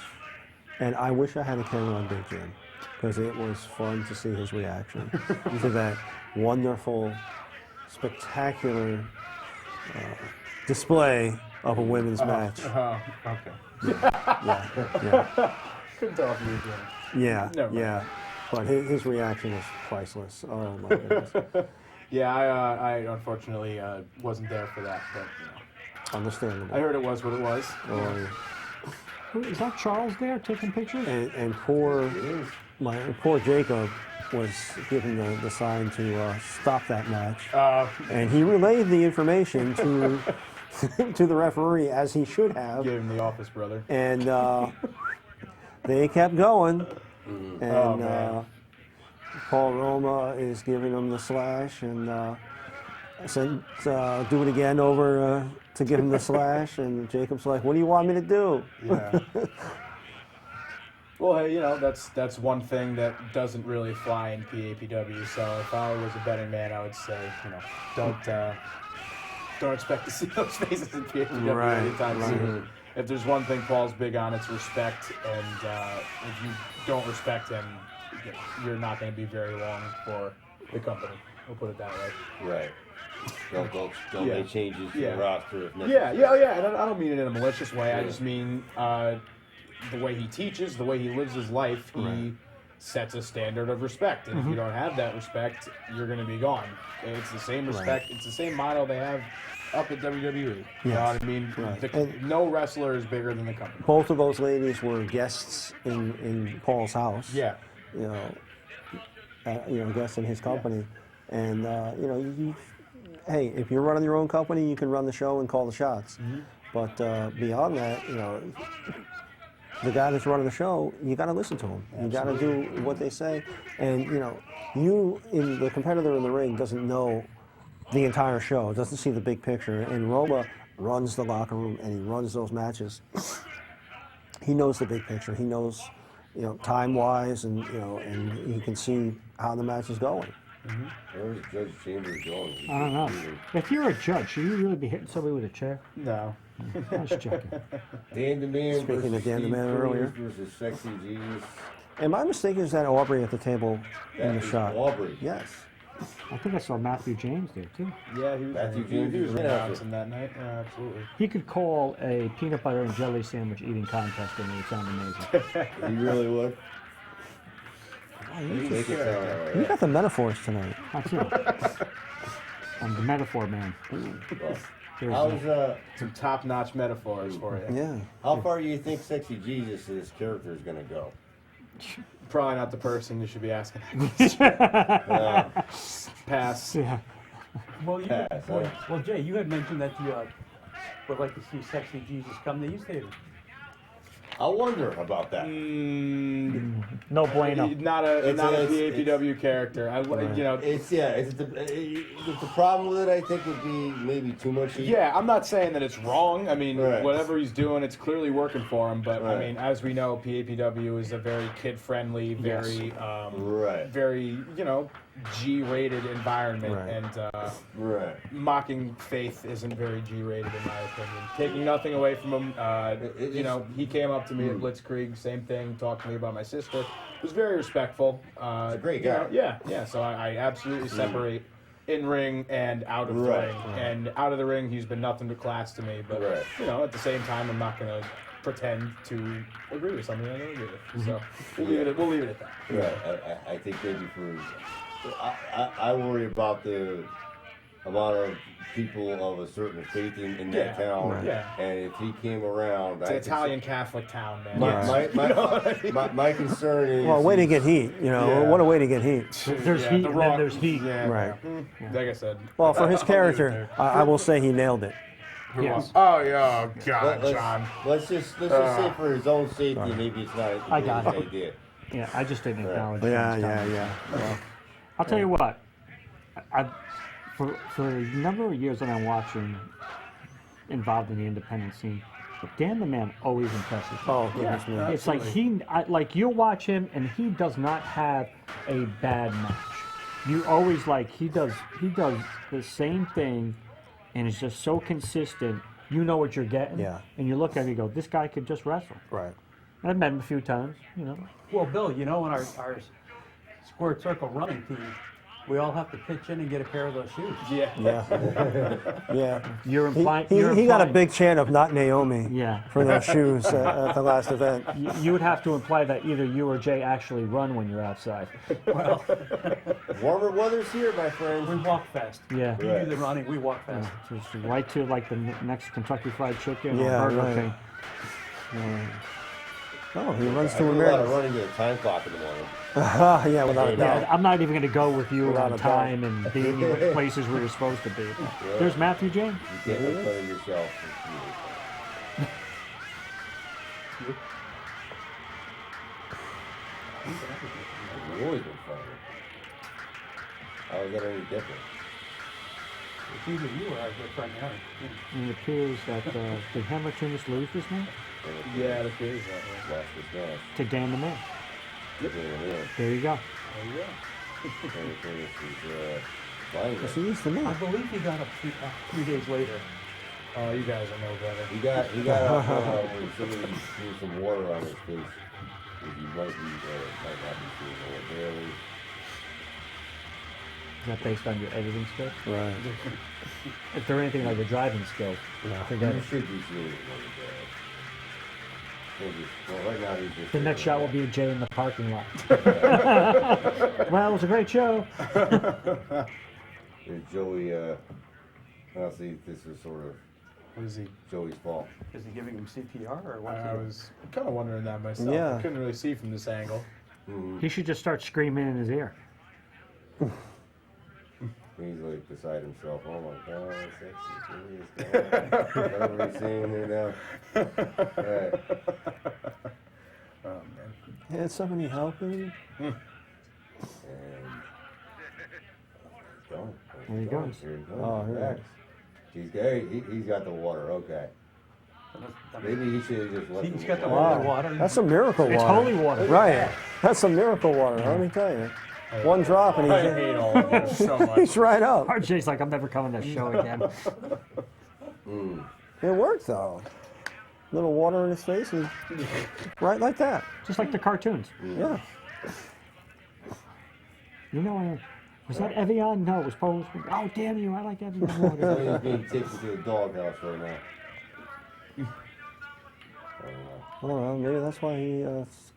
and I wish I had a camera on Big Jim, because it was fun to see his reaction to that wonderful, spectacular display of a women's match. Okay. Yeah, Couldn't tell if you were doing. yeah, Never mind. yeah. But his reaction was priceless. Oh my goodness. Yeah, I unfortunately wasn't there for that, but Understandable. I heard it was what it was. Oh, Who- Is that Charles there taking pictures? and poor Jacob was given the sign to stop that match, and he relayed the information to to the referee as he should have, Gave him the office, brother. and they kept going, and Oh, man. Paul Roma is giving him the slash, and said, "Do it again over." To give him the slash, and Jacob's like, "What do you want me to do?" Yeah. Well, hey, that's one thing that doesn't really fly in PAPW. So if I was a betting man, I would say, don't expect to see those faces in PAPW Right, anytime right. soon. If there's one thing Paul's big on, it's respect, and if you don't respect him, you're not going to be very long for the company. We'll put it that way. Right. Don't Yeah. make changes to Yeah. the roster if Yeah, necessary. yeah. And I don't mean it in a malicious way. I just mean the way he teaches, the way he lives his life. He sets a standard of respect, and if you don't have that respect, you're going to be gone. It's the same respect. It's the same motto they have up at WWE. You know what I mean? Right. The- no wrestler is bigger than the company. Both of those ladies were guests in Paul's house. Yeah. Guests in his company, and hey, if you're running your own company, you can run the show and call the shots. But beyond that, the guy that's running the show, you got to listen to him. You got to do what they say, and the competitor in the ring doesn't know the entire show, doesn't see the big picture, and Roma runs the locker room and he runs those matches. He knows the big picture. He knows, time-wise, and and he can see how the match is going. Where's Judge Chambers going? I don't know. If you're a judge, should you really be hitting somebody with a chair? No. I was checking. Dan the Man Speaking versus of Dan the Steve Man Cruz earlier. versus Sexy Jesus. Am I mistaken? Is that Aubrey at the table in That the is shot? Aubrey. Yes. I think I saw Matthew James there, too. Yeah, he was. Matthew he James was was right announcing that night. Yeah, absolutely. He could call a peanut butter and jelly sandwich eating contest and it would sound amazing. He really would. You Make it sound all right. got the metaphors tonight. That's it. I'm the metaphor man. There's How's Some top-notch metaphors for you. Yeah. how far do you think Sexy Jesus' character is gonna go? Probably not the person you should be asking. Pass. yeah. well, Pass, huh? well, Jay, you had mentioned that you would like to see Sexy Jesus come to East Haven. I wonder about that. No bueno. Not a It's PAPW character. It's the problem with it. I think would be maybe too much heat. Yeah, I'm not saying that it's wrong. I mean, Right. whatever he's doing, it's clearly working for him. But I Right. mean, as we know, PAPW is a very kid-friendly, very, Right. very G-rated environment, Right. and Right. mocking faith isn't very G-rated in my opinion. Taking nothing away from him, he came up to me at Blitzkrieg, same thing, talked to me about my sister. Was very respectful. He's a great guy. Yeah. So I absolutely separate in ring and out of the Right. ring. And out of the ring, he's been nothing but class to me. But Right. at the same time, I'm not gonna pretend to agree with something I don't agree with. So we'll leave it at that. Right. I think maybe for I worry about the amount of people of a certain faith in that town. Right. Yeah. And if he came around, It's an Italian Catholic town, man. My concern is. Well, way to get heat, you know, Yeah. what a way to get heat. There's heat The and Rock- then there's heat. Yeah, Right. Like I said. Well, for his character, I will say he nailed it. Yes. Oh yeah, God, John. Let's just say for his own safety, maybe it's not I a got good it. idea. Yeah, I just didn't acknowledge Yeah, John's yeah, comment. yeah. Well, I'll tell you what. For a number of years that I'm watching, involved in the independent scene, but Dan the Man always impresses me. oh, goodness me. It's like like you'll watch him and he does not have a bad match. You always like he does the same thing, and it's just so consistent. You know what you're getting. Yeah. And you look at him and you go, this guy could just wrestle. Right. And I've met him a few times. You know. Well, Bill, you know, in our squared circle running team, we all have to pitch in and get a pair of those shoes. Yeah. Yeah. Yeah. You're He, implying. he, you're he got a implying- big chant of not Naomi Yeah. for those shoes at the last event. You would have to imply that either you or Jay actually run when you're outside. Well, Warmer weather's here, my friends. we walk fast. Yeah. You do the running, we walk fast. Just right to like the next Kentucky Fried Chicken Yeah, or Burger right. King. Oh, he runs I to do a lot of America. running to the time clock in the morning. Yeah, without a Yeah, doubt. I'm not even going to go with you Without on a doubt. time and being in places where you're supposed to be. There's Matthew James. You can't make fun of yourself. You've always been funny. How is that any different? It's either you or our good friend Harry. And it appears that did Hammer Tunis lose this match Yeah, the case that way. Lost his gas. to Dan the Man? Yep. Yeah. There you go. Yes, he used to know. I believe he got up 3 days later. Oh, you guys are no better. He got out when somebody threw some water on his face. He might not be feeling a little barely. Is that based on your editing skills? Right. If they're anything like your driving skills, forget You it. should be feeling a little bad. Well, right now he's just. The next shot will be a Jay in the parking lot. Well, it was a great show. Joey, honestly, this was sort of What is he? Joey's fault. Is he giving him CPR or what? I was kind of wondering that myself. Yeah. I couldn't really see from this angle. He should just start screaming in his ear. He's like beside himself. Oh my God, sexy Joey is gone. What are we seeing here now? Right. Oh man. Had somebody helping? And he's going. There he goes. Here he goes. Oh, here he Next. He's got the water. Okay. Maybe he should have just left He's him got the alone. water. That's some miracle water. It's holy water. Right. That's some miracle water, let me tell you. One drop and I he's, hate all of this so much. he's right up. RJ's like, I'm never coming to the show again. It worked though. Little water in his face and right like that. Just like the cartoons. Yeah. You know, was that Evian? No, it was Polish. Oh, damn you, I like Evian water. So he's being taken to the doghouse right now. I don't know, maybe that's why he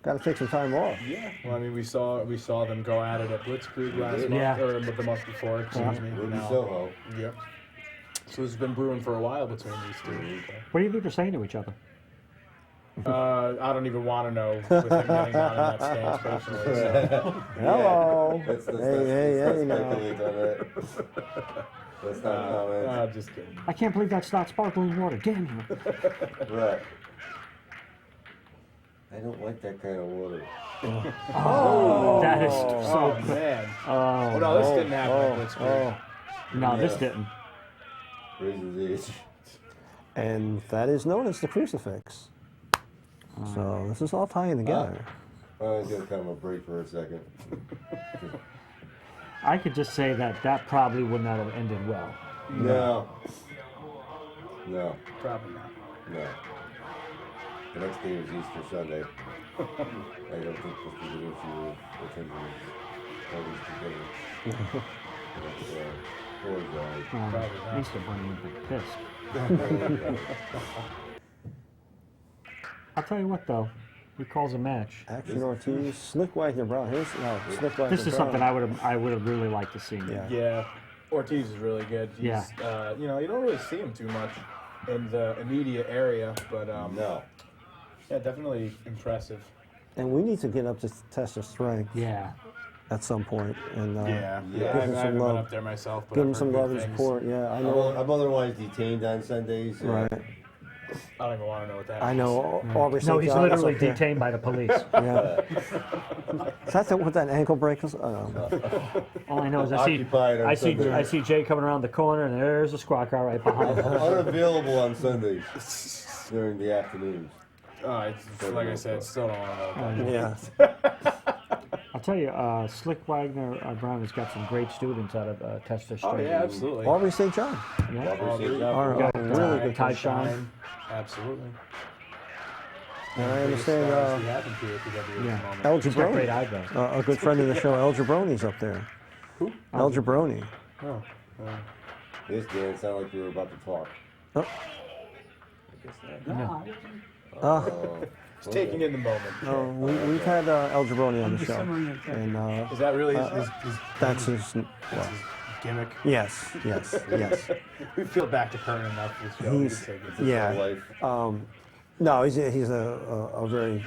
got to take some time off. Yeah. Well, I mean, we saw them go at it at Blitzkrieg last month, Yeah. or the month before. Excuse me. Ruby Now- Soho. Yep. So it's been brewing for a while between these two. What do you think they're saying to each other? I don't even want to know with him getting down in that stance personally. So. Hello. Let's Hey, hey, now. speculate on that. Let's not comment. Just kidding. I can't believe that's not sparkling water. Damn you. Right. I don't like that kind of water. That is Oh so. man. Oh, Well, no, this didn't happen at Blitzkrieg. no, this Yeah. didn't. Raises age. And that is known as the crucifix. So this is all tying together. I'm gonna come a break for a second. I could just say that probably would not have ended well. No. No. Probably not. No. The next day was Easter Sunday. I don't think this was an issue of attending all these together. Poor guy. Probably not. Easter Bunny would be pissed. I'll tell you what, though. He calls a match. Action Ortiz, Slick Wagner Brown. Here's Slick Wagner This is Brown. something I would have really liked to see. Yeah. Yeah. Ortiz is really good. He's, Yeah. you know, you don't really see him too much in the immediate area, but No. yeah, definitely impressive. And we need to get up to Tessa's strength Yeah. at some point, and Yeah, Yeah. I Give him haven't some been love. up there myself, but give I've him some heard good love and things. support. Yeah, I know. I'm otherwise detained on Sundays. Right. I don't even want to know what that I is. know. Aubrey No, St. he's John's literally up there. detained by the police. Yeah. Is that what that ankle break is? All I know is Occupied on I see Sunday. Jay coming around the corner, and there's a squad car right behind him. Unavailable on Sundays during the afternoons. It's, like I said, still don't want to know about that. Yeah. I'll tell you, Slick Wagner Brown has got some great students out of Tester Street. Oh yeah, absolutely. Aubrey St. John. Yeah. Are got, really good. Ty Shine. Absolutely. And I Biggest understand stars we have in PAPW at the Yeah. moment. El He's got great Jabroni, eyebrows. a good friend of the show, El Jabroni's up there. Who? El Jabroni. Oh, Yes, Dan, it sounded like we were about to talk. Oh, No, just taking in the moment. no, we've had El Jabroni on the just show, simmering it down. and Is that really his that's his. Well, gimmick? yes, yes, yes. We feel back to current enough for the show. We He's can take it. yeah. Life. No, he's a very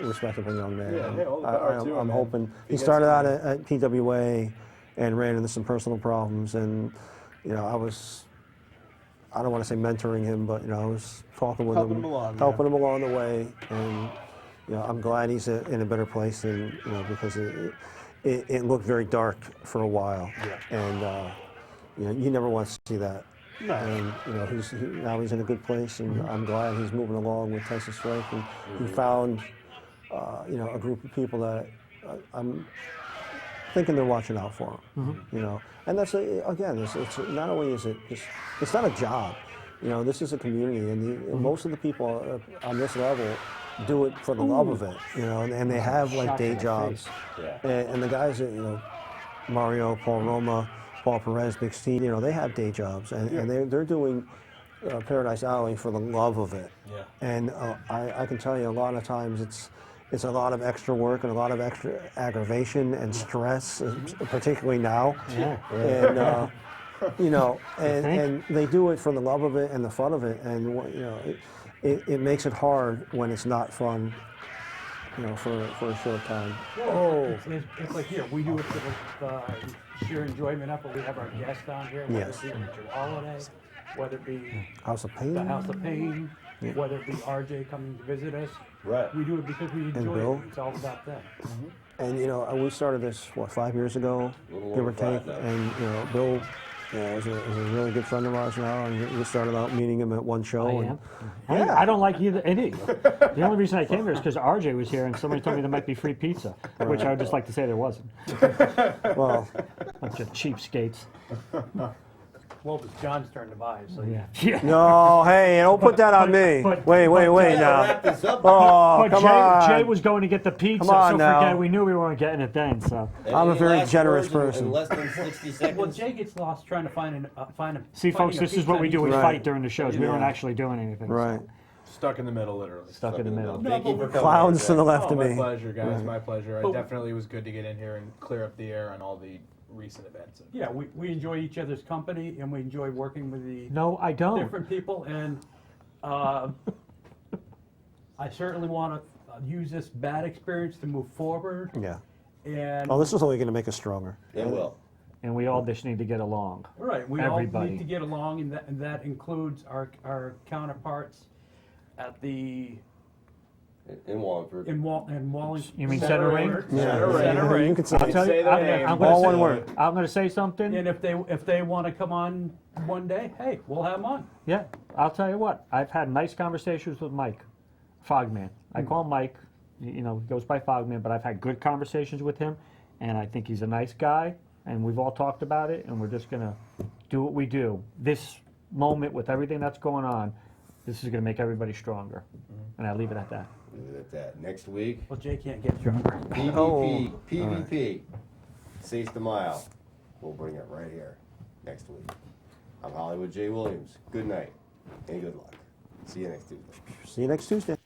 respectable young man. Yeah, all the power to him, I'm man. hoping He he gets started it. out at PWA and ran into some personal problems, and you know I don't want to say mentoring him, but you know I was talking with Helping him, him along, helping him along the way, and you know I'm glad he's in a better place than you know because it looked very dark for a while, and you know you never want to see that. No. And you know now he's in a good place, and I'm glad he's moving along with Texas Strength, and he found you know a group of people that I'm thinking they're watching out for him. You know, and that's again, it's not only is it just, it's not a job. You know, this is a community, and most of the people on this level do it for the love of it. You know, and they have like Shot day in the jobs, Yeah. and the guys that you know, Mario, Paul Roma, Paul Perez, Big Steve, you know, they have day jobs, and they're doing Paradise Alley for the love of it. Yeah. And I can tell you a lot of times it's a lot of extra work and a lot of extra aggravation and stress, particularly now. Yeah. And you know, think? and they do it for the love of it and the fun of it, and you know, it makes it hard when it's not fun. You know, for a short time. Oh, it's like here, we do it for the sheer enjoyment of it. We have our guests down here, whether Yes. it be Richard Holiday, whether it be House of Pain. the House of Pain, whether it be RJ coming to visit us. Right. We do it because we enjoy Bill. it. It's all about them. And you know, we started this 5 years ago, Little give or over 5 take. now. And you know, Bill is a really good friend of ours now, and we started out meeting him at one show. I and, am. I don't like either any. The only reason I came here is because RJ was here, and somebody told me there might be free pizza, which I would just like to say there wasn't. Well, Bunch of cheapskates. Well, it's John's turn to buy, so Yeah. Yeah. no, hey, don't put that on me. but- Wait now. Wrap this up. Oh, But come on. Jay was going to get the pizza, Come on so now. forget it. We knew we weren't getting it then. So I'm a Any very last generous words person. in less than 60 seconds. Well, Jay gets lost trying to find a see, folks, finding a this is pizza what we do. We Right. fight during the shows. We weren't Yeah. actually doing anything. so Right. Stuck in the middle, literally. Stuck in the middle. No, Thank you for coming. Clowns to the left Oh, of my me. pleasure, guys. My pleasure. But- It definitely was good to get in here and clear up the air on all the recent events. Yeah, we enjoy each other's company, and we enjoy working with the No, I don't. different people, and I certainly want to use this bad experience to move forward. Yeah. And Oh, this is only going to make us stronger. It will. And we all just need to get along. right, we all Everybody. need to get along, and that includes our counterparts at the In Wallingford. in Wallingford. You mean Center Ring? Center Ring. Center Ring. You can say I'll tell Say you, the I'm, name. I'm gonna All say, one word. I'm going to say something. And if they want to come on one day, hey, we'll have them on. Yeah, I'll tell you what. I've had nice conversations with Mike, Fogman. I call him Mike. You know, he goes by Fogman, but I've had good conversations with him, and I think he's a nice guy. And we've all talked about it, and we're just gonna do what we do. This moment with everything that's going on, this is gonna make everybody stronger. And I leave it at that. Leave it at that. Next week, Well, Jay can't get stronger. PvP, PvP, Safe the Mile. We'll bring it right here next week. I'm Hollywood J. Williams. Good night and good luck. See you next Tuesday. See you next Tuesday.